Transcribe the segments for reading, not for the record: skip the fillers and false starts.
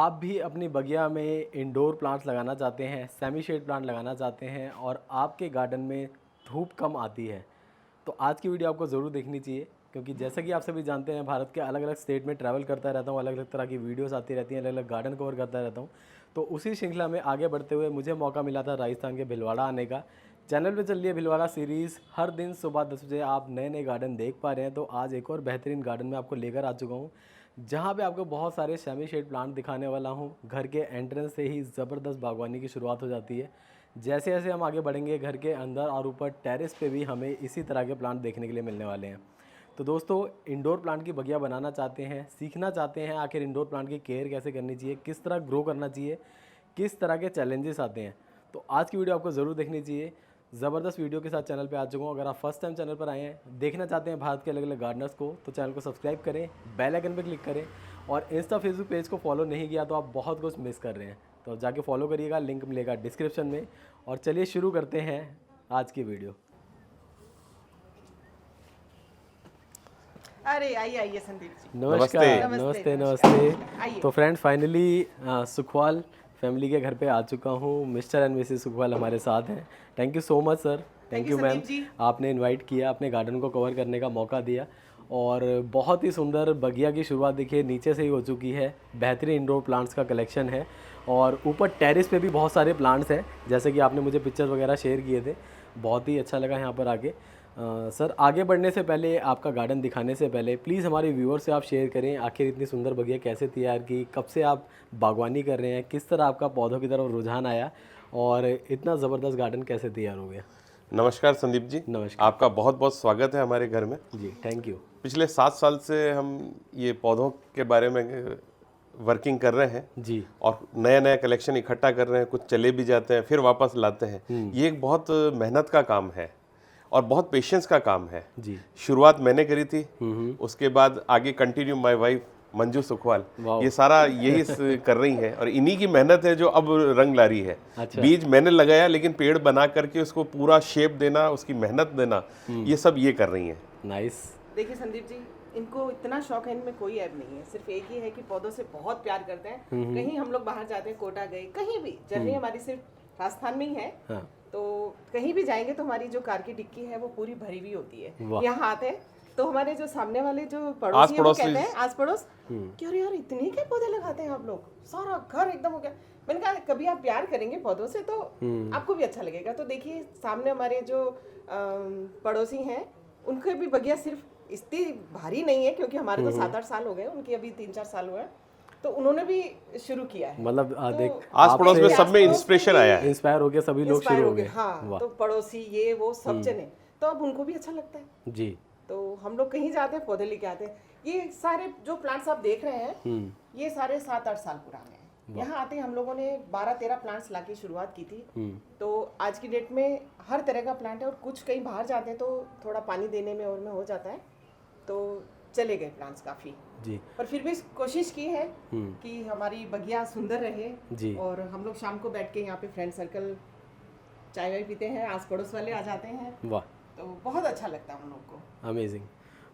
आप भी अपनी बगिया में इंडोर प्लांट्स लगाना चाहते हैं, सेमी शेड प्लांट लगाना चाहते हैं और आपके गार्डन में धूप कम आती है, तो आज की वीडियो आपको ज़रूर देखनी चाहिए। क्योंकि जैसा कि आप सभी जानते हैं, भारत के अलग अलग स्टेट में ट्रैवल करता रहता हूँ, अलग अलग तरह की वीडियोस आती रहती हैं, अलग अलग गार्डन कवर करता रहता हूँ। तो उसी श्रृंखला में आगे बढ़ते हुए मुझे मौका मिला था राजस्थान के भिलवाड़ा आने का। चैनल पे चल रही है भिलवाड़ा सीरीज़, हर दिन सुबह 10 बजे आप नए नए गार्डन देख पा रहे हैं। तो आज एक और बेहतरीन गार्डन में आपको लेकर आ चुका हूँ, जहाँ पे आपको बहुत सारे सेमी शेड प्लांट दिखाने वाला हूँ। घर के एंट्रेंस से ही ज़बरदस्त बागवानी की शुरुआत हो जाती है। जैसे जैसे हम आगे बढ़ेंगे, घर के अंदर और ऊपर टेरेस पे भी हमें इसी तरह के प्लांट देखने के लिए मिलने वाले हैं। तो दोस्तों, इंडोर प्लांट की बगिया बनाना चाहते हैं, सीखना चाहते हैं आखिर इंडोर प्लांट की केयर कैसे करनी चाहिए, किस तरह ग्रो करना चाहिए, किस तरह के चैलेंजेस आते हैं, तो आज की वीडियो आपको ज़रूर देखनी चाहिए। ज़बरदस्त वीडियो के साथ चैनल पे आ चुका हूँ। अगर आप फर्स्ट टाइम चैनल पर आए हैं, देखना चाहते हैं भारत के अलग अलग गार्डनर्स को, तो चैनल को सब्सक्राइब करें, बेल आइकन पर क्लिक करें। और इंस्टा फेसबुक पेज को फॉलो नहीं किया तो आप बहुत कुछ मिस कर रहे हैं, तो जाके फॉलो करिएगा, लिंक मिलेगा डिस्क्रिप्शन में। और चलिए शुरू करते हैं आज की वीडियो। अरे आइए आइए संदीप जी। नमस्कार, नमस्ते नमस्ते। आइए। तो फ्रेंड, फाइनली सुखवाल फैमिली के घर पे आ चुका हूँ। मिस्टर एंड मिसेस सुखवाल हमारे साथ हैं। Thank you so much sir, thank you ma'am, Sandeep ji. आपने इनवाइट किया, अपने गार्डन को कवर करने का मौका दिया। और बहुत ही सुंदर बगिया की शुरुआत देखिए नीचे से ही हो चुकी है। बेहतरीन इंडोर प्लांट्स का कलेक्शन है और ऊपर टेरेस पे भी बहुत सारे प्लांट्स हैं, जैसे कि आपने मुझे पिक्चर वगैरह शेयर किए थे। बहुत ही अच्छा लगा यहाँ पर आके। सर, आगे बढ़ने से पहले, आपका गार्डन दिखाने से पहले, प्लीज़ हमारे व्यूअर से आप शेयर करें आखिर इतनी सुंदर बगिया कैसे तैयार की, कब से आप बागवानी कर रहे हैं, किस तरह आपका पौधों की तरफ रुझान आया और इतना ज़बरदस्त गार्डन कैसे तैयार हो गया। नमस्कार संदीप जी। नमस्कार। आपका बहुत बहुत स्वागत है हमारे घर में। जी थैंक यू। पिछले 7 साल से हम ये पौधों के बारे में वर्किंग कर रहे हैं जी। और नया नया कलेक्शन इकट्ठा कर रहे हैं। कुछ चले भी जाते हैं, फिर वापस लाते हैं। ये एक बहुत मेहनत का काम है और बहुत पेशेंस का काम है जी। शुरुआत मैंने करी थी, उसके बाद आगे continue my wife Manju Sukhwal, ये सारा यही कर रही है और इन्हीं की मेहनत है जो अब रंग ला रही है। अच्छा। बीज मैंने लगाया, लेकिन पेड़ बना करके उसको पूरा शेप देना, उसकी मेहनत देना, ये सब ये कर रही हैं। नाइस। देखिए संदीप जी, इनको इतना शौक है, इनमें कोई ऐब नहीं है। सिर्फ एक ही है कि पौधों से बहुत प्यार करते हैं। कहीं हम लोग बाहर जाते हैं, कोटा गए, कहीं भी, जर्नी हमारी सिर्फ राजस्थान में ही है। हाँ। तो कहीं भी जाएंगे तो हमारी जो कार की डिक्की है वो पूरी भरी हुई होती है। वाह। यहाँ आते हैं तो हमारे जो सामने वाले जो पड़ोसी हैं वो आस-पड़ोस कहते हैं, आस पड़ोस, कि अरे यार इतने के पौधे लगाते हैं आप लोग, सारा घर एकदम हो गया। मैंने कहा कभी आप प्यार करेंगे पौधों से तो आपको भी अच्छा लगेगा। तो देखिए सामने हमारे जो पड़ोसी हैं, उनके भी बगिया सिर्फ इतनी भारी नहीं है, क्योंकि हमारे तो 7-8 साल हो गए, उनकी अभी 3-4 साल हुए हैं, तो उन्होंने भी शुरू किया है। मतलब देख, आस पड़ोस में सब में इंस्पिरेशन आया है। इंस्पायर हो गया, सभी लोग इंस्पायर शुरू हो हो गए। गए। हाँ, वाह। तो पड़ोसी ये वो सब जने, तो अब उनको भी अच्छा लगता है। जी। तो हम लोग कहीं जाते हैं पौधे लेके आते हैं। ये सारे जो प्लांट्स आप देख रहे हैं, ये सारे 7-8 साल पुराने हैं। यहाँ आते ही हम लोगों ने 12-13 प्लांट्स लाके शुरुआत की थी। तो आज की डेट में हर तरह का प्लांट है, और कुछ कहीं बाहर जाते हैं तो थोड़ा पानी देने में और में हो जाता है, तो चले गए प्लांट्स काफ़ी। जी। पर फिर भी कोशिश की है कि हमारी बगिया सुंदर रहे। जी। और हम लोग शाम को बैठ के यहाँ पे फ्रेंड सर्कल चाय वाय पीते हैं, आस पड़ोस वाले आ जाते हैं, वाह, तो बहुत अच्छा लगता है हम लोग को। अमेजिंग।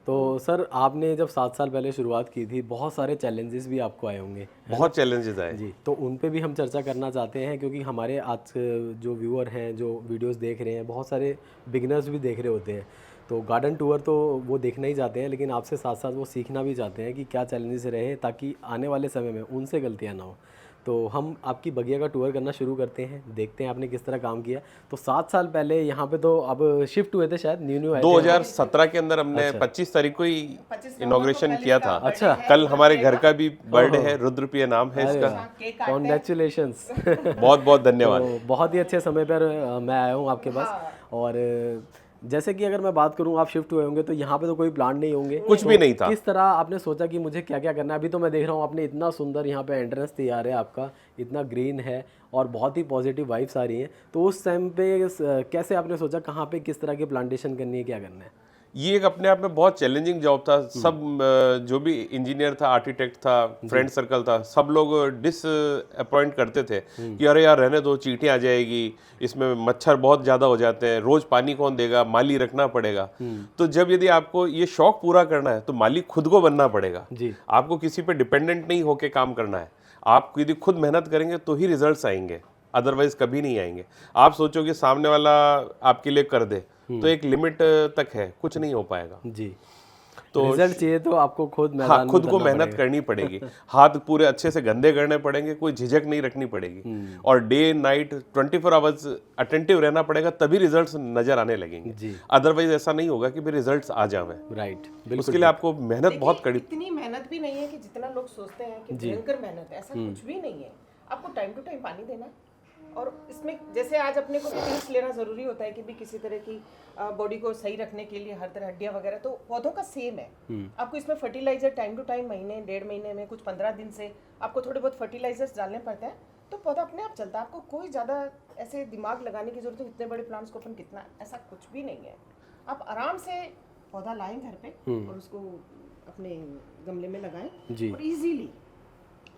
तो सर, आपने जब 7 साल पहले शुरुआत की थी, बहुत सारे चैलेंजेस भी आपको आए होंगे। बहुत चैलेंजेस आए जी, तो उन पे भी हम चर्चा करना चाहते हैं, क्योंकि हमारे आज जो व्यूअर हैं, जो वीडियोस देख रहे हैं, बहुत सारे बिगिनर्स भी देख रहे होते हैं। तो गार्डन टूर तो वो देखना ही चाहते हैं, लेकिन आपसे साथ साथ वो सीखना भी चाहते हैं कि क्या चैलेंजेस रहे, ताकि आने वाले समय में उनसे गलतियाँ ना हो। तो हम आपकी बगिया का टूर करना शुरू करते हैं, देखते हैं आपने किस तरह काम किया। तो 7 साल पहले यहाँ पे तो अब शिफ्ट हुए थे, शायद न्यू आए थे। 2017 के अंदर हमने 25 तारीख को ही 25 इनॉग्रेशन किया था। अच्छा। कल हमारे घर का भी बर्थडे है, रुद्रप्रिय नाम है इसका। केक काटते हैं। कॉन्ग्रेचुलेशंस। बहुत बहुत धन्यवाद। तो बहुत ही अच्छे समय पर मैं आया हूँ आपके पास। और जैसे कि अगर मैं बात करूँ, आप शिफ्ट हुए होंगे तो यहाँ पे तो कोई प्लान नहीं होंगे, कुछ भी नहीं था। किस तरह आपने सोचा कि मुझे क्या क्या करना है? अभी तो मैं देख रहा हूँ आपने इतना सुंदर यहाँ पे एंट्रेंस तैयार है आपका, इतना ग्रीन है और बहुत ही पॉजिटिव वाइब्स आ रही हैं। तो उस टाइम पे कैसे आपने सोचा कहाँ पे किस तरह की प्लांटेशन करनी है, क्या करना है? ये एक अपने आप में बहुत चैलेंजिंग जॉब था। सब जो भी इंजीनियर था, आर्किटेक्ट था, फ्रेंड सर्कल था, सब लोग डिसअपॉइंट करते थे कि अरे यार रहने दो, चींटियां आ जाएगी, इसमें मच्छर बहुत ज़्यादा हो जाते हैं, रोज़ पानी कौन देगा, माली रखना पड़ेगा। तो जब यदि आपको ये शौक पूरा करना है तो माली खुद को बनना पड़ेगा। जी। आपको किसी पे डिपेंडेंट नहीं होके काम करना है। आप यदि खुद मेहनत करेंगे तो ही रिजल्ट्स आएंगे, अदरवाइज कभी नहीं आएंगे। आप सोचोगे सामने वाला आपके लिए कर दे, तो एक लिमिट तक है, कुछ नहीं हो पाएगा। जी, तो रिजल्ट चाहिए तो आपको खुद मैदान हाँ, में खुद को उतरना मेहनत पड़ेगा। करनी पड़ेगी, हाथ पूरे अच्छे से गंदे करने पड़ेंगे, कोई झिझक नहीं रखनी पड़ेगी, और डे नाइट 24 आवर्स अटेंटिव रहना पड़ेगा, तभी रिजल्ट्स नजर आने लगेंगे। जी, अदरवाइज ऐसा नहीं होगा कि भाई रिजल्ट्स आ जावे। राइट, बिल्कुल। उसके लिए आपको मेहनत बहुत देखिए, कड़ी। इतनी मेहनत भी नहीं है कि जितना लोग सोचते हैं कि भयंकर मेहनत है, ऐसा कुछ भी नहीं है। आपको टाइम टू टाइम पानी देना है, और इसमें जैसे आज अपने को विटामिन्स लेना जरूरी होता है कि भी किसी तरह की बॉडी को सही रखने के लिए, हर तरह हड्डियां वगैरह, तो पौधों का सेम है। आपको इसमें फर्टिलाइजर टाइम टू टाइम, महीने 1.5 महीने में, कुछ 15 दिन से आपको थोड़े बहुत फर्टिलाइजर्स डालने पड़ते हैं, तो पौधा अपने आप चलता है। आपको कोई ज़्यादा ऐसे दिमाग लगाने की जरूरत है, इतने बड़े प्लांट्स को अपन कितना, ऐसा कुछ भी नहीं है। आप आराम से पौधा लाएं घर पे और उसको अपने गमले में लगाएं, जी। और इजीली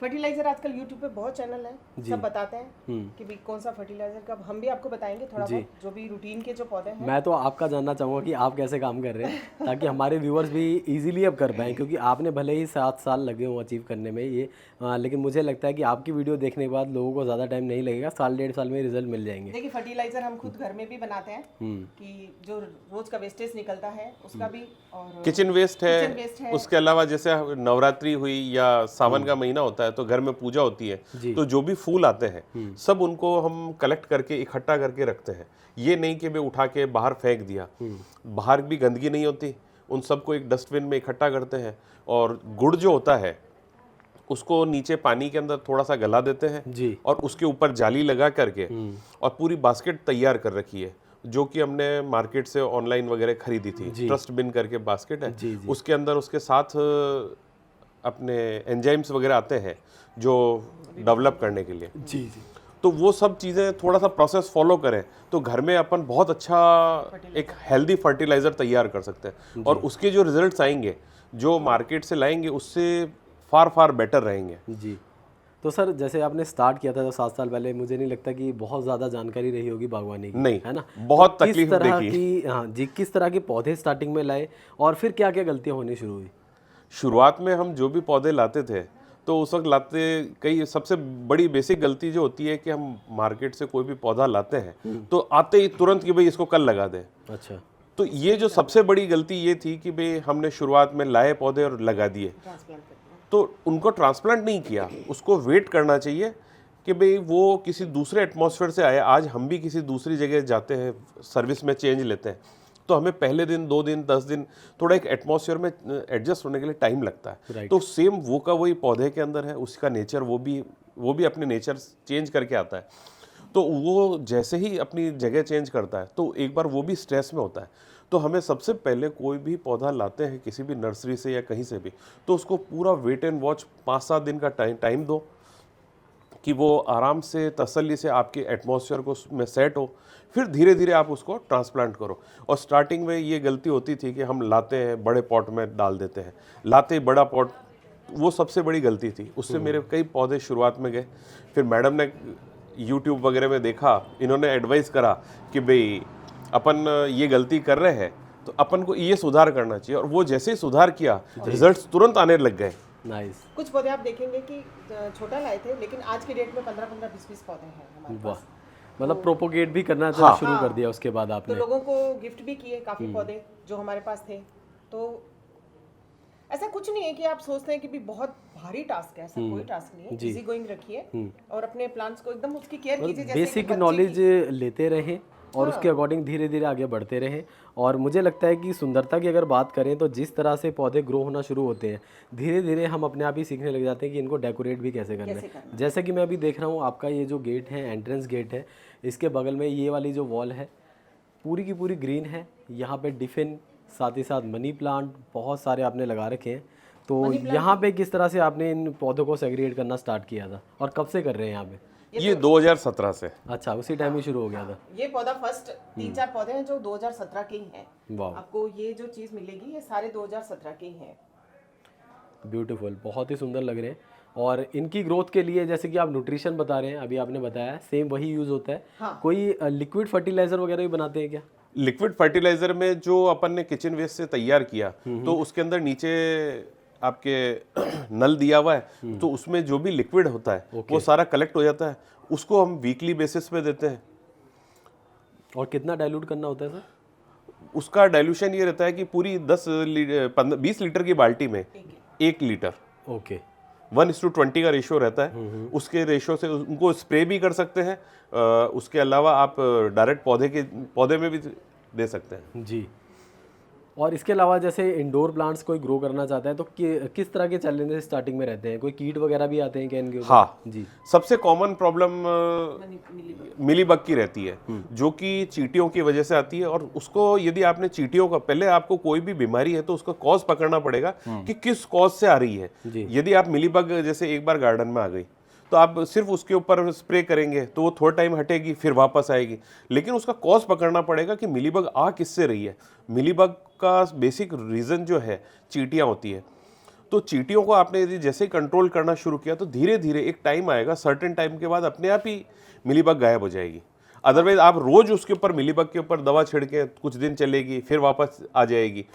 फर्टिलाइजर आजकल यूट्यूब पे बहुत चैनल है, सब बताते हैं कि भी कौन सा फर्टिलाइजर कब, हम भी आपको बताएंगे थोड़ा बहुत, जो भी रूटीन के जो पौधे हैं। मैं तो आपका जानना चाहूँगा कि आप कैसे काम कर रहे हैं, ताकि हमारे व्यूअर्स भी इजीली अब कर पाएँ, क्योंकि आपने भले ही 7 साल लगे हों अचीव करने में ये, लेकिन मुझे लगता है कि आपकी वीडियो देखने के बाद लोगों को ज़्यादा टाइम नहीं लगेगा, 1.5 साल में रिजल्ट मिल जाएंगे। देखिए, फर्टिलाइजर हम खुद घर में भी बनाते हैं, कि जो रोज का वेस्टेज निकलता है उसका भी, और किचन वेस्ट किचन वेस्ट है, है। उसके अलावा जैसे नवरात्रि हुई या सावन का महीना होता है तो घर में पूजा होती है, तो जो भी फूल आते हैं सब उनको हम कलेक्ट करके इकट्ठा करके रखते हैं। ये नहीं कि भाई उठा के बाहर फेंक दिया, बाहर भी गंदगी नहीं होती, उन सबको एक डस्टबिन में इकट्ठा करते हैं। और गुड़ जो होता है उसको नीचे पानी के अंदर थोड़ा सा गला देते हैं जी, और उसके ऊपर जाली लगा करके और पूरी बास्केट तैयार कर रखी है, जो कि हमने मार्केट से ऑनलाइन वगैरह खरीदी थी। ट्रस्ट बिन करके बास्केट है, जी, जी। उसके अंदर उसके साथ अपने एंजाइम्स वगैरह आते हैं जो डेवलप करने के लिए। जी, जी, तो वो सब चीज़ें थोड़ा सा प्रोसेस फॉलो करें तो घर में अपन बहुत अच्छा एक हेल्दी फर्टिलाइज़र तैयार कर सकते हैं, और उसके जो रिजल्ट्स आएंगे जो मार्केट से लाएंगे उससे फार फार बेटर रहेंगे। जी। तो सर, जैसे आपने स्टार्ट किया था तो 7 साल पहले, मुझे नहीं लगता कि बहुत ज़्यादा जानकारी रही होगी बागवानी की, नहीं, है ना? बहुत तो किस तकलीफ तरह देखी। की, हाँ जी, किस तरह के पौधे स्टार्टिंग में लाए और फिर क्या क्या गलतियाँ होनी शुरू हुई? शुरुआत में हम जो भी पौधे लाते थे तो उस वक्त लाते, कई सबसे बड़ी बेसिक गलती जो होती है कि हम मार्केट से कोई भी पौधा लाते हैं तो आते ही तुरंत कि भाई इसको कल लगा दें। अच्छा, तो ये जो सबसे बड़ी गलती ये थी कि भाई हमने शुरुआत में लाए पौधे और लगा दिए, ट्रांसप्लांट करते हैं। तो उनको ट्रांसप्लांट नहीं किया, उसको वेट करना चाहिए कि भाई वो किसी दूसरे एटमॉस्फेयर से आए। आज हम भी किसी दूसरी जगह जाते हैं, सर्विस में चेंज लेते हैं, तो हमें पहले दिन, 2 दिन, 10 दिन थोड़ा एक एटमॉस्फेयर में एडजस्ट होने के लिए टाइम लगता है। Right. तो सेम वो का वही पौधे के अंदर है, उसका नेचर वो भी अपने नेचर चेंज करके आता है। तो वो जैसे ही अपनी जगह चेंज करता है तो एक बार वो भी स्ट्रेस में होता है। तो हमें सबसे पहले कोई भी पौधा लाते हैं किसी भी नर्सरी से या कहीं से भी, तो उसको पूरा वेट एंड वॉच 5-7 दिन का टाइम दो कि वो आराम से तसल्ली से आपके एटमॉस्फेयर को में सेट हो, फिर धीरे धीरे आप उसको ट्रांसप्लांट करो। और स्टार्टिंग में ये गलती होती थी कि हम लाते हैं बड़े पॉट में डाल देते हैं, लाते ही बड़ा पॉट, वो सबसे बड़ी गलती थी। उससे मेरे कई पौधे शुरुआत में गए। फिर मैडम ने यूट्यूब वगैरह में देखा, इन्होंने एडवाइस करा कि भाई अपन ये गलती कर रहे हैं तो अपन को ये सुधार करना चाहिए, और वो जैसे ही सुधार किया रिजल्ट्स तुरंत आने लग गए। नाइस, कुछ पौधे आप देखेंगे कि छोटा लाए थे, लेकिन आज की डेट में 15-15, 20-20 पौधे हैं हमारे वाह, पास। मतलब प्रोपोगेट भी करना हाँ। शुरू कर दिया उसके बाद तो आपने। लोगों को गिफ्ट भी किए काफी पौधे जो हमारे पास थे। तो ऐसा कुछ नहीं है कि आप सोचते हैं कि भी बहुत भारी टास्क है, ऐसा कोई टास्क नहीं है। इजी गोइंग रखिए और अपने प्लांट्स को एकदम उसकी केयर कीजिए जैसे बेसिक कि बच्चे नॉलेज की। लेते रहें और उसके अकॉर्डिंग धीरे धीरे आगे बढ़ते रहें। और मुझे लगता है कि सुंदरता की अगर बात करें तो जिस तरह से पौधे ग्रो होना शुरू होते हैं, धीरे धीरे हम अपने आप ही सीखने लग जाते हैं कि इनको डेकोरेट भी कैसे करना है। जैसे कि मैं अभी देख रहा हूँ आपका ये जो गेट है, एंट्रेंस गेट है, इसके बगल में ये वाली जो वॉल है पूरी की पूरी ग्रीन है। यहाँ पे डिफिन, साथ ही साथ मनी प्लांट बहुत सारे आपने लगा रखे हैं। तो यहाँ पे किस तरह से आपने इन पौधों को सेग्रीगेट करना स्टार्ट किया था और कब से कर रहे हैं यहाँ पे? ये 2017 से। अच्छा, उसी टाइम ही शुरू हो गया था। ये पौधा फर्स्ट 3-4 पौधे हैं जो 2017 के ही हैं। वाह, आपको ये जो चीज मिलेगी ये सारे 2017 के ही हैं। ब्यूटीफुल, बहुत ही सुंदर लग रहे हैं। और इनकी ग्रोथ के लिए जैसे कि आप न्यूट्रिशन बता रहे हैं, अभी आपने बताया सेम वही यूज़ होता है। हाँ। कोई लिक्विड फर्टिलाइजर वगैरह भी बनाते हैं क्या? लिक्विड फर्टिलाइजर में जो अपन ने किचन वेस्ट से तैयार किया तो उसके अंदर नीचे आपके नल दिया हुआ है, तो उसमें जो भी लिक्विड होता है वो सारा कलेक्ट हो जाता है, उसको हम वीकली बेसिस पे देते हैं। और कितना डाइल्यूट करना होता है सर? उसका डाइल्यूशन ये रहता है कि पूरी 20 लीटर की बाल्टी में 1 लीटर, ओके, 1:20 का रेशियो रहता है। उसके रेशियो से उनको स्प्रे भी कर सकते हैं, उसके अलावा आप डायरेक्ट पौधे में भी दे सकते हैं। जी। और इसके अलावा जैसे इंडोर प्लांट्स कोई ग्रो करना चाहता है तो किस तरह के चैलेंजेस स्टार्टिंग में रहते हैं? कोई कीट वगैरह भी आते हैं क्या इनके ऊपर? हाँ जी। सबसे कॉमन प्रॉब्लम मिलीबग की रहती है, जो कि चींटियों की वजह से आती है। और उसको यदि आपने चींटियों का, पहले आपको कोई भी बीमारी है तो उसका कॉज पकड़ना पड़ेगा कि किस कॉज से आ रही है। यदि आप मिलीबग जैसे एक बार गार्डन में आ गई तो आप सिर्फ उसके ऊपर स्प्रे करेंगे तो वो थोड़ा टाइम हटेगी, फिर वापस आएगी, लेकिन उसका कॉज पकड़ना पड़ेगा कि मिलीबग आ किससे रही है। मिलीबग का बेसिक रीजन जो है चींटियां होती है। तो चींटियों को आपने यदि जैसे ही कंट्रोल करना शुरू किया तो धीरे धीरे एक टाइम आएगा, सर्टेन टाइम के बाद अपने आप ही मिलीबग गायब हो जाएगी। अदरवाइज आप रोज उसके ऊपर, मिलीबग के ऊपर दवा छिड़के कुछ दिन चलेगी, फिर वापस आ जाएगी।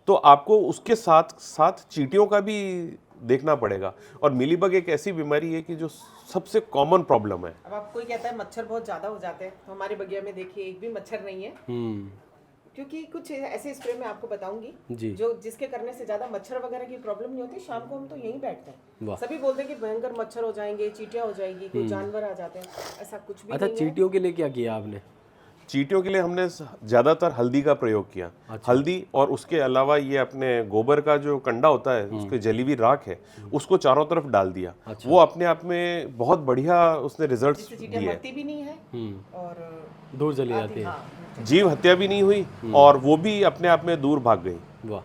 तो आपको उसके साथ साथ चींटियों का भी देखना पड़ेगा। और मिलीबग एक ऐसी बीमारी है कि जो सबसे कॉमन प्रॉब्लम है। अब आप कोई कहता है मच्छर बहुत ज्यादा हो जाते हैं, तो हमारे बगिया में देखिए एक भी मच्छर नहीं है, क्योंकि कुछ ऐसे स्प्रे मैं आपको बताऊंगी जी। जो जिसके करने से ज्यादा मच्छर वगैरह की प्रॉब्लम नहीं होती। शाम को हम तो यहीं बैठते हैं, वाह। सभी बोलते हैं कि भयंकर मच्छर हो जाएंगे, चींटियां हो जाएगी, कोई जानवर आ जाते हैं, ऐसा कुछ भी अच्छा, नहीं है। चींटियों के लिए क्या किया आपने? चींटियों के लिए हमने ज्यादातर हल्दी का प्रयोग किया। हल्दी, और उसके अलावा ये अपने गोबर का जो कंडा होता है, उसके जली हुई राख है, उसको चारों तरफ डाल दिया। वो अपने आप में बहुत बढ़िया उसने रिजल्ट्स चींटियां दिए। मरती भी नहीं है और दूर चली जाती है। हाँ, जीव हत्या भी नहीं हुई और वो भी अपने आप में दूर भाग गई। वाह,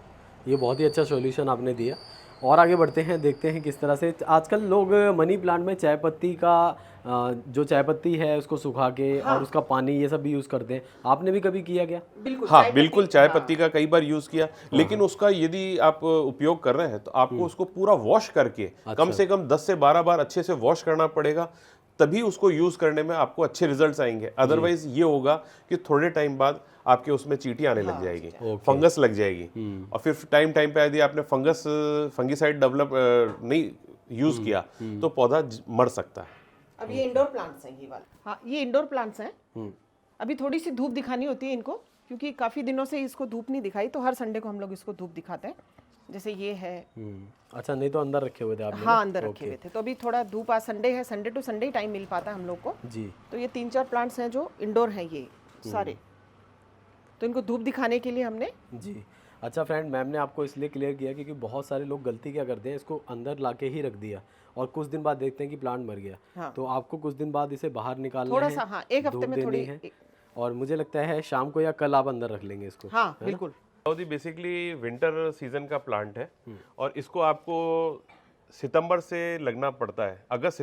ये बहुत ही अच्छा सॉल्यूशन आपने दिया। और आगे बढ़ते हैं, देखते हैं किस तरह से आजकल लोग मनी प्लांट में चाय पत्ती का जो चाय पत्ती है उसको सुखा के और उसका पानी ये सब भी यूज़ करते हैं। आपने भी कभी किया क्या? बिल्कुल। हाँ बिल्कुल, चाय पत्ती का कई बार यूज किया, लेकिन उसका यदि आप उपयोग कर रहे हैं तो आपको उसको पूरा वॉश करके कम से कम 10 से 12 बार अच्छे से वॉश करना पड़ेगा, तभी उसको यूज करने में आपको अच्छे रिजल्ट्स आएंगे। अदरवाइज ये होगा कि थोड़े टाइम बाद आपके उसमें चींटी आने लग जाएगी, फंगस लग जाएगी, और फिर टाइम पे यदि आपने फंगीसाइड डेवलप नहीं यूज किया तो पौधा मर सकता है। अब ये इंडोर प्लांट्स हैं, ये वाले। हाँ, ये इंडोर प्लांट्स हैं। अभी थोड़ी सी धूप दिखानी होती है इनको, क्योंकि काफी दिनों से इसको धूप नहीं दिखाई, तो हर संडे को हम लोग इसको धूप दिखाते हैं। जैसे ये है। अच्छा, नहीं तो अंदर रखे हुए थे आपने? हाँ, अंदर रखे हुए थे। तो अभी थोड़ा धूप, आज संडे है, संडे टू संडे ही टाइम मिल पाता है हम लोग को जी। तो ये 3-4 प्लांट्स हैं जो इंडोर हैं, ये सारे। तो इनको धूप दिखाने के लिए हमने। जी। अच्छा फ्रेंड, मैम ने आपको इसलिए क्लियर किया क्योंकि बहुत सारे लोग गलती क्या करते हैं, इसको अंदर लाके ही रख दिया और कुछ दिन बाद देखते हैं कि प्लांट मर गया। हाँ। तो आपको कुछ दिन बाद इसे बाहर निकालना थोड़ा है, सा, हाँ, एक हफ्ते धूप में देनी थोड़ी है, और मुझे लगता है शाम को या कल आप अंदर रख लेंगे इसको। हाँ बिल्कुल। सऊदी बेसिकली विंटर सीजन का प्लांट है और इसको आपको सितंबर से लगना पड़ता है, अगस्त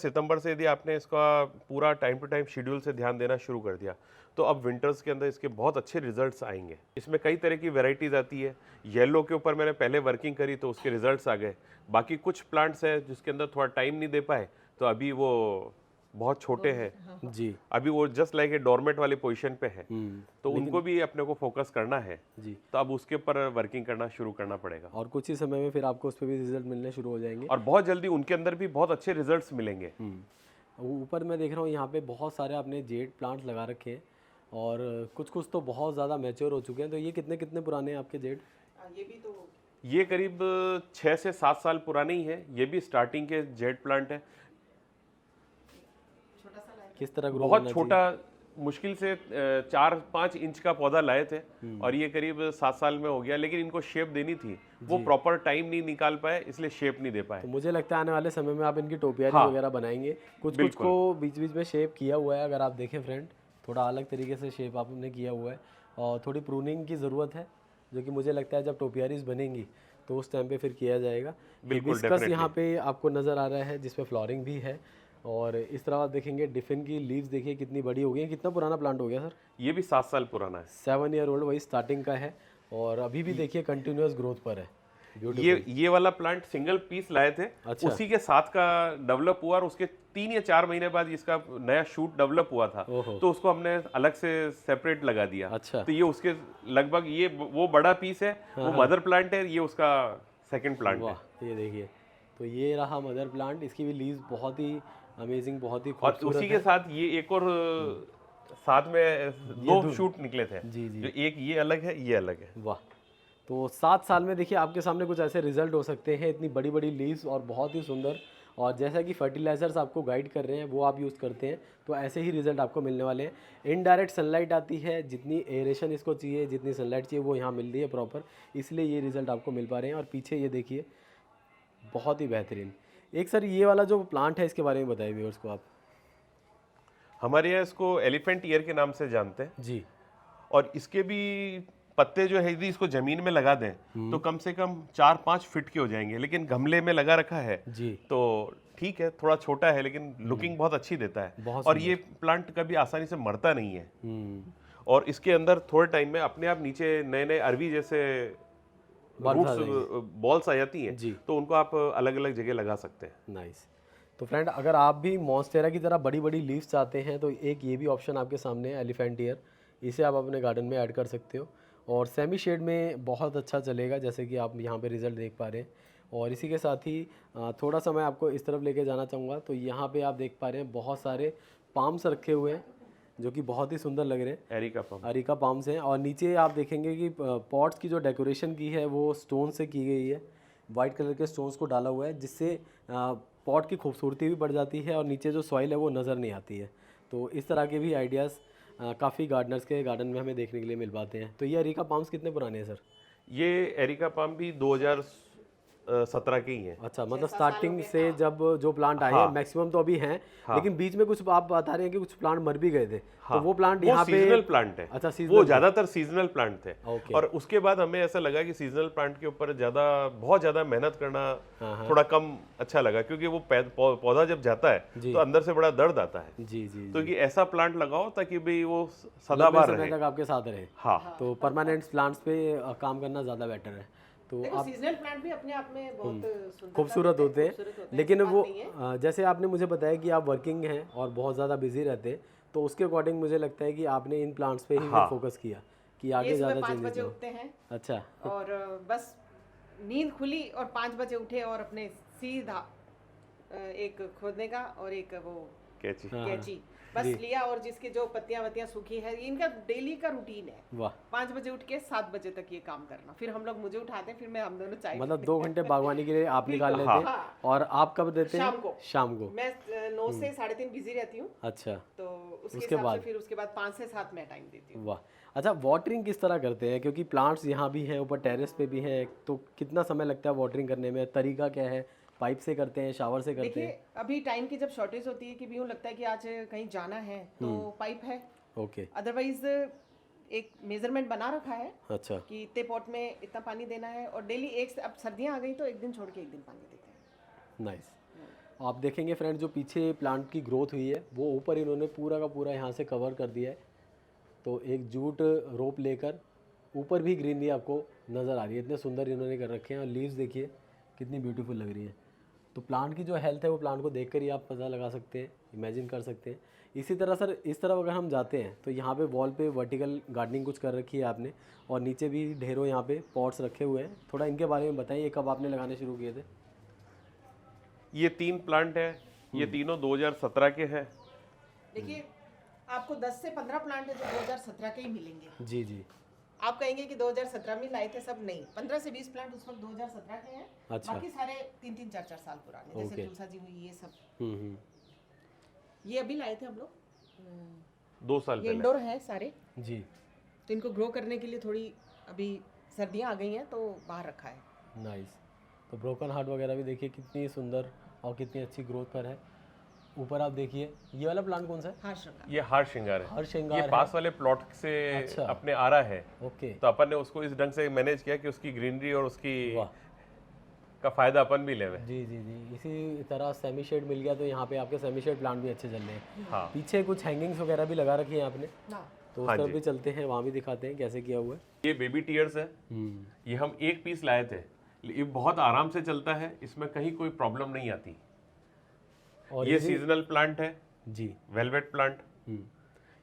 सितंबर से यदि आपने इसका पूरा टाइम टू टाइम शेड्यूल से ध्यान देना शुरू कर दिया तो अब विंटर्स के अंदर इसके बहुत अच्छे रिजल्ट्स आएंगे। इसमें कई तरह की वैरायटीज आती है। येलो के ऊपर मैंने पहले वर्किंग करी तो उसके रिजल्ट्स आ गए। बाकी कुछ प्लांट्स हैं जिसके अंदर थोड़ा टाइम नहीं दे पाए, तो अभी वो बहुत छोटे हैं जी। अभी वो जस्ट लाइक ए डोरमेट वाली पोजीशन पे है, तो उनको भी अपने को फोकस करना है जी। तो अब उसके ऊपर वर्किंग करना शुरू करना पड़ेगा और कुछ ही समय में फिर आपको उस पर भी रिजल्ट मिलने शुरू हो जाएंगे और बहुत जल्दी उनके अंदर भी बहुत अच्छे रिजल्ट्स मिलेंगे। ऊपर मैं देख रहा हूँ यहाँ पे बहुत सारे आपने जेड प्लांट्स लगा रखे हैं और कुछ कुछ तो बहुत ज़्यादा मैच्योर हो चुके हैं। तो ये कितने कितने पुराने हैं आपके जेड? ये भी तो, ये करीब 6 से 7 साल पुराने ही है। ये भी स्टार्टिंग के जेड प्लांट है। किस तरह ग्रो बहुत छोटा, मुश्किल से 4-5 इंच का पौधा लाए थे और ये करीब 7 साल में हो गया, लेकिन इनको शेप देनी थी, वो प्रॉपर टाइम नहीं निकाल पाए, इसलिए शेप नहीं दे पाए। तो मुझे लगता है आने वाले समय में आप इनकी टोपियारी वगैरह बनाएंगे। कुछ को बीच बीच में शेप किया हुआ है, अगर आप देखें फ्रेंड, थोड़ा अलग तरीके से शेप आपने किया हुआ है और थोड़ी प्रूनिंग की ज़रूरत है, जो कि मुझे लगता है जब टोपियारीज बनेंगी तो उस टाइम पे फिर किया जाएगा। हिबिस्कस यहाँ पे आपको नज़र आ रहा है जिसपे फ्लावरिंग भी है और इस तरह आप देखेंगे डिफिन की लीव्स देखिए कितनी बड़ी हो गई है। कितना पुराना प्लांट हो गया सर? ये भी 7 साल पुराना है। 7 ईयर ओल्ड, वही स्टार्टिंग का है और अभी भी देखिए कंटिन्यूअस ग्रोथ पर है। ये वाला प्लांट सिंगल पीस लाए थे। अच्छा। उसी के साथ का डेवलप हुआ और उसके 3 या 4 महीने बाद इसका नया शूट डेवलप हुआ था, तो उसको हमने अलग से सेपरेट लगा दिया। अच्छा। तो ये उसके लगभग, ये वो बड़ा पीस है, वो मदर प्लांट है, ये उसका सेकंड प्लांट है। वाह, ये देखिए, तो ये रहा मदर प्लांट। इसकी भी लीव्स बहुत ही अमेजिंग, बहुत ही और खूबसूरत उसी के साथ ये एक और साथ में दो शूट निकले थे। जी जी, जो एक ये अलग है, ये अलग है। वाह। तो 7 साल में देखिए आपके सामने कुछ ऐसे रिजल्ट हो सकते हैं, इतनी बड़ी बड़ी लीव्स और बहुत ही सुंदर। और जैसा कि फर्टिलाइजर्स आपको गाइड कर रहे हैं वो आप यूज़ करते हैं तो ऐसे ही रिजल्ट आपको मिलने वाले हैं। इनडायरेक्ट सनलाइट आती है, जितनी एरेशन इसको चाहिए, जितनी सनलाइट चाहिए वो यहाँ मिल रही है प्रॉपर, इसलिए ये रिजल्ट आपको मिल पा रहे हैं। और पीछे ये देखिए, बहुत ही बेहतरीन। एक सर ये वाला जो प्लांट है इसके बारे में बताइए व्यूअर्स को आप। हमारे यहाँ इसको एलिफेंट ईयर के नाम से जानते हैं। जी, और इसके भी पत्ते जो है यदि इसको जमीन में लगा दें तो कम से कम 4-5 फीट के हो जाएंगे, लेकिन गमले में लगा रखा है जी, तो ठीक है, थोड़ा छोटा है लेकिन लुकिंग बहुत अच्छी देता है। बहुत और ये प्लांट कभी आसानी से मरता नहीं है। और इसके अंदर थोड़े टाइम में अपने आप नीचे नए नए अरवी जैसे रूट्स बॉल्स आ जाती हैं, जी। तो उनको आप अलग अलग जगह लगा सकते हैं। नाइस। तो फ्रेंड, अगर आप भी मॉन्स्टेरा की तरह बड़ी बड़ी लीव्स चाहते हैं तो एक ये भी ऑप्शन आपके सामने है, एलिफेंट ईयर। इसे आप अपने गार्डन में ऐड कर सकते हो और सेमी शेड में बहुत अच्छा चलेगा, जैसे कि आप यहाँ पे रिज़ल्ट देख पा रहे हैं। और इसी के साथ ही थोड़ा सा मैं आपको इस तरफ लेके जाना चाहूँगा। तो यहाँ पे आप देख पा रहे हैं बहुत सारे पाम्स रखे हुए हैं जो कि बहुत ही सुंदर लग रहे हैं। एरिका पम। अरिका पाम्स हैं। और नीचे आप देखेंगे कि पॉट्स की जो डेकोरेशन की है वो स्टोन से की गई है, वाइट कलर के स्टोन्स को डाला हुआ है, जिससे पॉट की खूबसूरती भी बढ़ जाती है और नीचे जो सॉइल है वो नज़र नहीं आती है। तो इस तरह के भी आइडियाज़ काफ़ी गार्डनर्स के गार्डन में हमें देखने के लिए मिल पाते हैं। तो ये अरिका पाम्स कितने पुराने हैं सर? ये एरिका पाम भी 2017 के ही हैं। अच्छा, मतलब स्टार्टिंग से जब जो प्लांट आए हैं, मैक्सिमम तो अभी हैं, लेकिन बीच में कुछ आप बता रहे हैं कि कुछ प्लांट मर भी गए थे। तो वो प्लांट यहाँ पे सीजनल प्लांट है। अच्छा, वो ज्यादातर सीजनल प्लांट थे। ओके। और उसके बाद हमें ऐसा लगा कि सीजनल प्लांट के ऊपर बहुत ज्यादा मेहनत करना थोड़ा कम अच्छा लगा, क्योंकि वो पौधा जब जाता है तो अंदर से बड़ा दर्द आता है। जी जी, तो कि ऐसा प्लांट लगाओ ताकि भाई वो सदाबहार समय रहे। तक आपके साथ रहे। हाँ, तो परमानेंट प्लांट्स पे काम करना ज़्यादा बेटर है। तो देखो सीजनल प्लांट भी अपने आप में बहुत सुंदर खूबसूरत होते हैं, लेकिन वो जैसे आपने मुझे बताया कि आप वर्किंग हैं और बहुत ज़्यादा बिजी रहते हैं, तो उसके अकॉर्डिंग मुझे लगता है कि आपने इन प्लांट्स पे ही फोकस किया कि आगे ज़्यादा 5 चेंजेस बजे हो। उठते हैं अच्छा, और बस नींद खुली और 5 बजे उठे और अपने सीधा एक खोदने का और एक वो कैची बस लिया, और जिसकी जो पत्तियां वत्तियां सूखी है, इनका डेली का रूटीन है। वाह, 5 बजे उठ के 7 बजे तक ये काम करना, फिर हम लोग मुझे उठाते हैं, फिर मैं हम दोनों चाय मतलब 2 घंटे बागवानी के लिए आप निकाल लेते हैं। और आप कब देते हैं? शाम को। शाम को। मैं 9 से 3:30 बिजी रहती हूँ, अच्छा, तो उसके हिसाब से फिर उसके बाद 5 से 7 मैं टाइम देती हूँ। वाह। अच्छा, वाटरिंग किस तरह करते हैं? क्योंकि प्लांट्स यहाँ भी हैं, ऊपर टेरेस पे भी है, तो कितना समय लगता है वाटरिंग करने में? तरीका क्या है? पाइप से करते हैं, शावर से करते हैं? देखिए अभी टाइम की जब शॉर्टेज होती है कि भी यूँ लगता है कि आज कहीं जाना है तो पाइप है, ओके, अदरवाइज एक मेजरमेंट बना रखा है अच्छा, कि इतने पॉट में इतना पानी देना है, और डेली अब सर्दियाँ आ गई तो एक दिन छोड़ के एक दिन पानी देते हैं। नाइस। आप देखेंगे फ्रेंड, जो पीछे प्लांट की ग्रोथ हुई है वो ऊपर इन्होंने पूरा का पूरा यहाँ से कवर कर दिया है। तो एक जूट रोप लेकर ऊपर भी ग्रीनरी आपको नज़र आ रही है, इतने सुंदर इन्होंने कर रखे हैं। और लीव्स देखिए कितनी ब्यूटीफुल लग रही है। तो प्लांट की जो हेल्थ है वो प्लांट को देखकर ही आप पता लगा सकते हैं, इमेजिन कर सकते हैं। इसी तरह सर, इस तरफ अगर हम जाते हैं तो यहाँ पे वॉल पे वर्टिकल गार्डनिंग कुछ कर रखी है आपने, और नीचे भी ढेरों यहाँ पे पॉट्स रखे हुए हैं। थोड़ा इनके बारे में बताइए, कब आपने लगाने शुरू किए थे? ये 3 प्लांट है, ये तीनों 2017 के हैं। देखिए आपको 10 से 15 प्लांट है जो 2017 के ही मिलेंगे। जी जी, आप कहेंगे कि 2017 में लाए थे, सब नहीं, 15 से 20 प्लांट उस वक्त 2017 के हैं। अच्छा। बाकी सारे 3-3, 4-4 साल पुराने, जैसे तुलसा जी हुई, ये सब हम्म, ये अभी लाए थे हम लोग। 2 साल ये पहले। इंडोर है सारे, जी, तो इनको ग्रो करने के लिए थोड़ी अभी सर्दियाँ आ गई हैं तो बाहर रखा है। नाइस। तो ब्रोकन हार्ट वगैरह भी देखिए कितनी सुंदर और कितनी अच्छी ग्रोथ पर है। ऊपर आप देखिए, ये वाला प्लांट कौन सा है? हाँ श्रृंगार। ये हार श्रृंगार है। हर श्रृंगार ये है। पास वाले प्लॉट से अच्छा। अपने आ रहा है, ओके, तो अपन ने उसको इस ढंग से मैनेज किया कि उसकी ग्रीनरी और उसकी वाह, का फायदा अपन भी लेवे। जी जी जी। इसी तरह सेमी शेड मिल गया तो यहाँ पे आपके सेमी शेड प्लांट भी अच्छे चल रहे हैं। हाँ, पीछे कुछ हैंगिंग्स वगैरह भी लगा रखी हैं आपने, हाँ। तो उस तरफ भी चलते हैं, वहाँ भी दिखाते हैं कैसे किया हुआ है। ये बेबी टीयर्स है। ये हम एक पीस लाए थे, ये बहुत आराम से चलता है, इसमें कहीं कोई प्रॉब्लम नहीं आती। और ये सीजनल प्लांट है जी, वेलवेट प्लांट।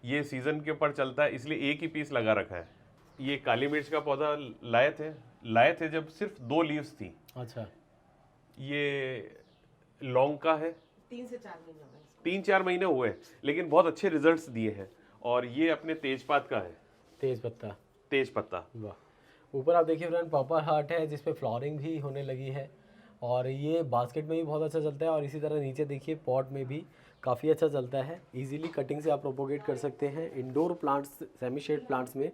ये सीजन के ऊपर चलता है, इसलिए एक ही पीस लगा रखा है। ये काली मिर्च का पौधा लाए थे जब सिर्फ 2 लीव्स थी। अच्छा, ये लौंग का है, 3 से 4 महीने हो गए इसको। 3-4 महीने हुए हैं, लेकिन बहुत अच्छे रिजल्ट्स दिए हैं। और ये अपने तेजपात का है, तेज पत्ता। तेज पत्ता। वाह। ऊपर आप देखिए फ्रेंड पर्पल हार्ट है जिस पे फ्लावरिंग भी होने लगी है और ये बास्केट में भी बहुत अच्छा चलता है और इसी तरह नीचे देखिए पॉट में भी काफ़ी अच्छा चलता है। इजीली कटिंग से आप प्रोपोगेट कर सकते हैं। Indoor plants, semi shade plants में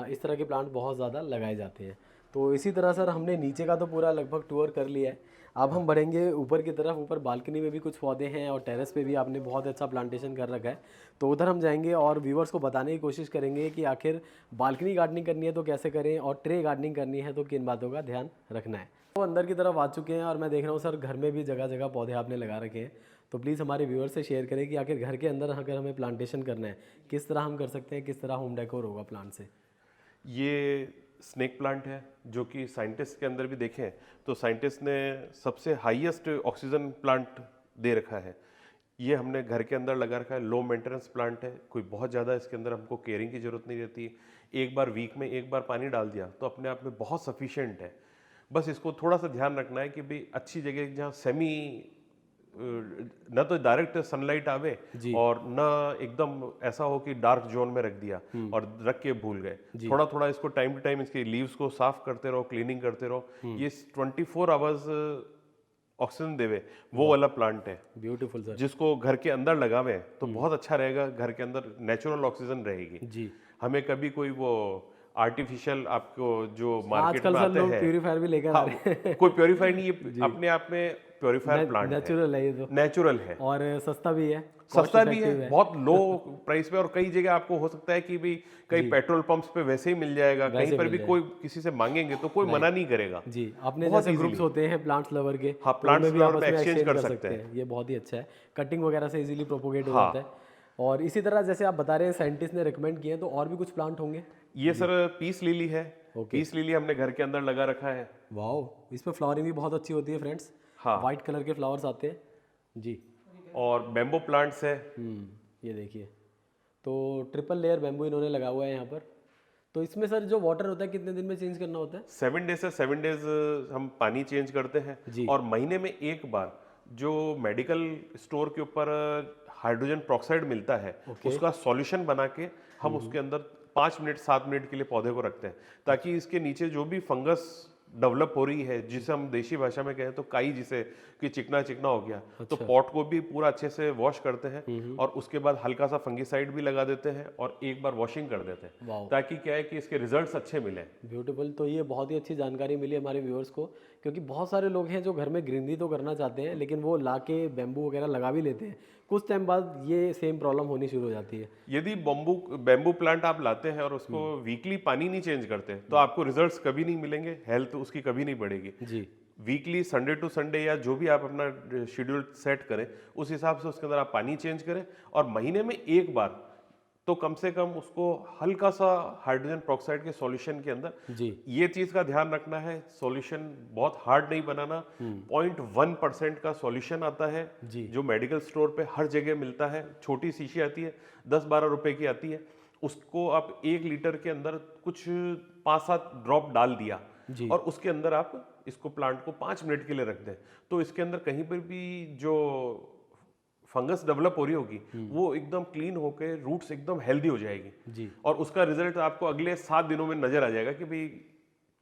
इस तरह के प्लांट बहुत ज़्यादा लगाए जाते हैं। तो इसी तरह सर हमने नीचे का तो पूरा लगभग टूर कर लिया है। अब हम बढ़ेंगे ऊपर की तरफ। ऊपर बालकनी में भी कुछ पौधे हैं और टेरेस पे भी आपने बहुत अच्छा प्लांटेशन कर रखा है, तो उधर हम जाएंगे और व्यूवर्स को बताने की कोशिश करेंगे कि आखिर बालकनी गार्डनिंग करनी है तो कैसे करें और ट्रे गार्डनिंग करनी है तो किन बातों का ध्यान रखना है। तो अंदर की तरफ आ चुके हैं और मैं देख रहा हूँ सर घर में भी जगह जगह पौधे आपने लगा रखे हैं, तो प्लीज़ हमारे व्यूअर्स से शेयर करें कि आखिर घर के अंदर अगर हमें प्लांटेशन करना है किस तरह हम कर सकते हैं, किस तरह होम डेकोर होगा प्लांट से। ये स्नेक प्लांट है जो कि साइंटिस्ट के अंदर भी देखें तो साइंटिस्ट ने सबसे हाईएस्ट ऑक्सीजन प्लांट दे रखा है। ये हमने घर के अंदर लगा रखा है। लो मेंटेनेंस प्लांट है, कोई बहुत ज़्यादा इसके अंदर हमको केयरिंग की ज़रूरत नहीं रहती। एक बार वीक में एक बार पानी डाल दिया तो अपने आप में बहुत सफिशिएंट है। बस इसको थोड़ा सा ध्यान रखना है कि भाई अच्छी जगह जहाँ सेमी न तो डायरेक्ट सनलाइट आवे और न एकदम ऐसा हो कि डार्क जोन में रख दिया और रख के भूल गए। थोड़ा थोड़ा इसको टाइम टू टाइम इसके लीव्स को साफ करते रहो, क्लीनिंग करते रहो। ये 24 आवर्स ऑक्सीजन देवे वो वाला प्लांट है। Beautiful sir. जिसको घर के अंदर लगावे तो बहुत अच्छा रहेगा। घर के अंदर नेचुरल ऑक्सीजन रहेगी जी। हमें कभी कोई वो आर्टिफिशियल आपको जो मार्केट आजकल में सर आते लोग हैं प्यूरीफायर भी लेकर आ रहे हैं। कोई प्योरीफायर नहीं, ये अपने आप में प्योरीफायर प्लांट है, नेचुरल है ये तो, नेचुरल है और सस्ता भी है, सस्ता भी है, बहुत लो प्राइस पे। और कई जगह आपको हो सकता है कि भी कई पेट्रोल पंप्स पे वैसे ही मिल जाएगा, कहीं पर भी कोई किसी से मांगेंगे तो कोई मना नहीं करेगा जी। अपने जैसे ग्रुप्स होते हैं प्लांट्स लवर के, हाँ, प्लांट्स में भी लवर आपस में में exchange एक्सचेंज कर कर सकते सकते हैं। ये बहुत ही अच्छा है, कटिंग वगैरह से इजीली प्रोपोगेट हो हाँ। जाता है। और इसी तरह जैसे आप बता रहे हैं साइंटिस्ट ने रिकमेंड किए हैं, तो और भी कुछ प्लांट होंगे। ये सर पीस लिली है। पीस लिली हमने घर के अंदर लगा रखा है। वाओ, इस पर फ्लावरिंग भी बहुत अच्छी होती है फ्रेंड्स। हाँ, वाइट कलर के फ्लावर्स आते हैं जी। और बैम्बो प्लांट्स है। ये देखिए, तो ट्रिपल लेयर बैम्बू इन्होंने लगा हुआ है यहाँ पर। तो इसमें सर जो वाटर होता है कितने दिन में चेंज करना होता है? 7 डेज से 7 डेज हम पानी चेंज करते हैं। और महीने में एक बार जो मेडिकल स्टोर के ऊपर हाइड्रोजन पेरोक्साइड मिलता है उसका सॉल्यूशन बना के हम उसके अंदर 5 मिनट 7 मिनट के लिए पौधे को रखते हैं, ताकि इसके नीचे जो भी फंगस डेवलप हो रही है, जिसे हम देशी भाषा में कहें तो काई, जिसे कि चिकना चिकना हो गया, तो पॉट को भी पूरा अच्छे से वॉश करते हैं और उसके बाद हल्का सा फंगीसाइड भी लगा देते हैं और एक बार वॉशिंग कर देते हैं, ताकि क्या है कि इसके रिजल्ट्स अच्छे मिले। ब्यूटीफुल। तो ये बहुत ही अच्छी जानकारी मिली हमारे व्यूअर्स को, क्योंकि बहुत सारे लोग हैं जो घर में ग्रीनरी तो करना चाहते हैं लेकिन वो ला के बैम्बू वगैरह लगा भी लेते हैं, कुछ टाइम बाद ये सेम प्रॉब्लम होनी शुरू हो जाती है। यदि बैम्बू प्लांट आप लाते हैं और उसको वीकली पानी नहीं चेंज करते तो आपको रिजल्ट्स कभी नहीं मिलेंगे, हेल्थ उसकी कभी नहीं बढ़ेगी जी। वीकली संडे टू संडे या जो भी आप अपना शेड्यूल सेट करें उस हिसाब से उसके अंदर आप पानी चेंज करें और महीने में एक बार तो कम से कम उसको हल्का सा हाइड्रोजन पेरोक्साइड के सॉल्यूशन के अंदर जी। ये चीज का ध्यान रखना है, सॉल्यूशन बहुत हार्ड नहीं बनाना। 0.1% का सॉल्यूशन आता है जो मेडिकल स्टोर पे हर जगह मिलता है, छोटी शीशी आती है, 10-12 रुपए की आती है। उसको आप 1 लीटर के अंदर कुछ 5-7 ड्रॉप डाल दिया और उसके अंदर आप इसको प्लांट को 5 मिनट के लिए रख दें, तो इसके अंदर कहीं पर भी जो फंगस डेवलप हो रही होगी वो एकदम क्लीन होकर रूट्स एकदम हेल्दी हो जाएगी जी। और उसका रिजल्ट आपको अगले 7 दिनों में नजर आ जाएगा कि भाई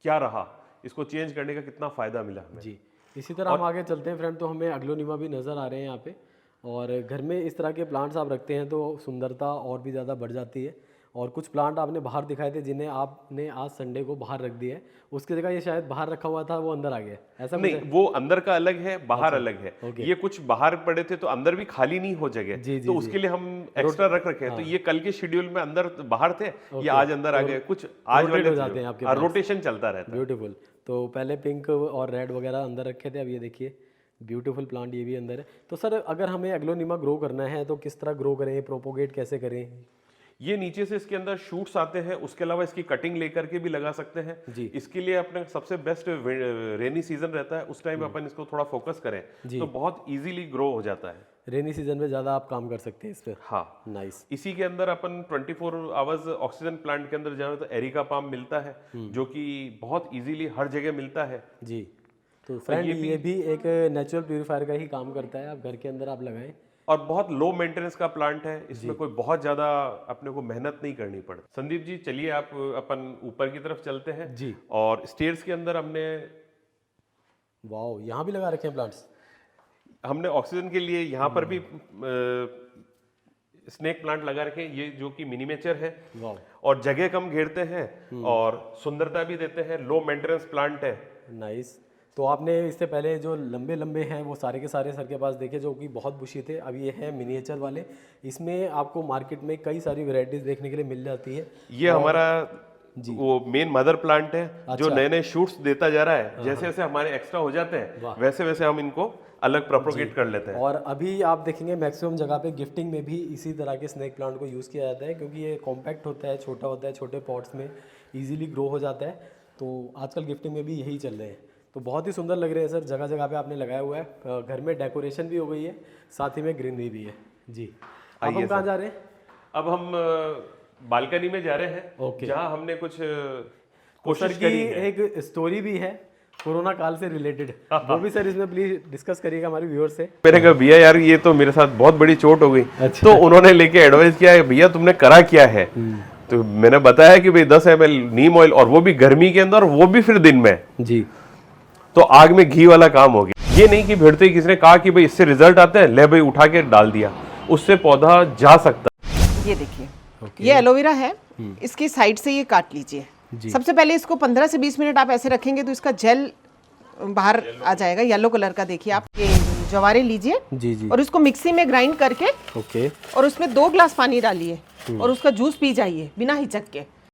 क्या रहा, इसको चेंज करने का कितना फायदा मिला हमें। जी। इसी तरह हम आगे चलते हैं फ्रेंड, तो हमें अग्लोनिमा भी नज़र आ रहे हैं यहाँ पे, और घर में इस तरह के प्लांट्स आप रखते हैं तो सुंदरता और भी ज़्यादा बढ़ जाती है। और कुछ प्लांट आपने बाहर दिखाए थे जिन्हें आपने आज संडे को बाहर रख दिया है, उसकी जगह ये शायद बाहर रखा हुआ था वो अंदर आ गया, ऐसा नहीं? वो अंदर का अलग है, बाहर अलग है। ये कुछ बाहर पड़े थे तो अंदर भी खाली नहीं हो जगह, तो उसके लिए हम एक्स्ट्रा रख रखे हैं। तो ये कल के शेड्यूल में अंदर बाहर थे, ये आज अंदर आ गए। कुछ आज वाले हो जाते हैं आपके, रोटेशन चलता रहता है। ब्यूटीफुल। तो पहले पिंक और रेड वगैरह अंदर रखे थे, अब ये देखिए ब्यूटीफुल प्लांट ये भी अंदर है। तो सर अगर हमें एग्लोनिमा ग्रो करना है तो किस तरह ग्रो करें, प्रोपोगेट कैसे करें? ये नीचे से इसके अंदर शूट्स आते हैं, उसके अलावा इसकी कटिंग लेकर के भी लगा सकते हैं जी। इसके लिए अपने सबसे बेस्ट रेनी सीजन रहता है, उस टाइम अपन इसको थोड़ा फोकस करें तो बहुत इजीली ग्रो हो जाता है। रेनी सीजन में ज़्यादा आप काम कर सकते हैं इस पर। हाँ, नाइस। इसी के अंदर अपन 24 आवर्स ऑक्सीजन प्लांट के अंदर जाए तो एरिका पाम मिलता है जो कि बहुत इजीली हर जगह मिलता है जी। तो फ्रेंड ये भी एक नेचुरल प्यूरीफायर का ही काम करता है, आप घर के अंदर आप लगाएं। और बहुत लो मेंटेनेंस का प्लांट है, इसमें कोई बहुत ज्यादा अपने को मेहनत नहीं करनी पड़ती। संदीप जी चलिए आप अपन ऊपर की तरफ चलते हैं जी। और स्टेयर्स के अंदर वाओ, यहाँ भी लगा रखे हैं प्लांट्स। हमने ऑक्सीजन के लिए यहाँ पर भी स्नेक प्लांट लगा रखे हैं, ये जो कि मिनीमेचर है वाओ, और जगह कम घेरते हैं और सुंदरता भी देते हैं, लो मेंटेनेंस प्लांट है। नाइस। तो आपने इससे पहले जो लंबे लंबे हैं वो सारे के सारे सर के पास देखे जो कि बहुत बुशी थे, अब ये है मिनिएचर वाले। इसमें आपको मार्केट में कई सारी वैरायटीज देखने के लिए मिल जाती है। ये हमारा वो मेन मदर प्लांट है जो अच्छा। नए नए शूट्स देता जा रहा है। जैसे जैसे हमारे एक्स्ट्रा हो जाते हैं वैसे वैसे हम इनको अलग प्रोपोगेट कर लेते हैं। और अभी आप देखेंगे मैक्सिमम जगह पे गिफ्टिंग में भी इसी तरह के स्नेक प्लांट को यूज़ किया जाता है, क्योंकि ये कॉम्पैक्ट होता है, छोटा होता है, छोटे पॉट्स में इजीली ग्रो हो जाता है। तो आजकल गिफ्टिंग में भी यही चल रहे हैं। तो बहुत ही सुंदर लग रहे हैं सर, जगह जगह पे आपने लगाया हुआ है। घर में डेकोरेशन भी हो गई है, साथ ही में ग्रीनरी भी है जी। अब हम कहाँ जा रहे हैं? अब हम बालकनी में जा रहे हैं, ओके। जहाँ हमने कुछ सर कोशिश की करी है। एक स्टोरी भी है कोरोना काल से रिलेटेड, वो भी सर इसमें प्लीज डिस्कस करिएगा हमारे व्यूअर से। मैंने कहा भैया यार ये तो मेरे साथ बहुत बड़ी चोट हो गई। अच्छा। तो उन्होंने लेके एडवाइस किया है भैया तुमने करा क्या है। तो मैंने बताया कि भाई 10 ml नीम ऑयल, और वो भी गर्मी के अंदर, वो भी फिर दिन में जी। तो आग में घी वाला काम हो गया। ये नहीं कि भिड़ते ही किसी ने कहा कि भाई इससे रिजल्ट आते हैं, ले भाई उठा के डाल दिया, उससे पौधा जा सकता है। ये देखिए, ये एलोवेरा है, इसकी साइड से ये काट लीजिए। सबसे पहले इसको 15 से 20 मिनट आप ऐसे रखेंगे तो इसका जेल बाहर आ जाएगा, येलो कलर का। देखिए आप ये जवारे लीजिए जी जी। और इसको मिक्सी में ग्राइंड करके ओके। और उसमें 2 ग्लास पानी डालिए और उसका जूस पी जाइए बिना हिचक के।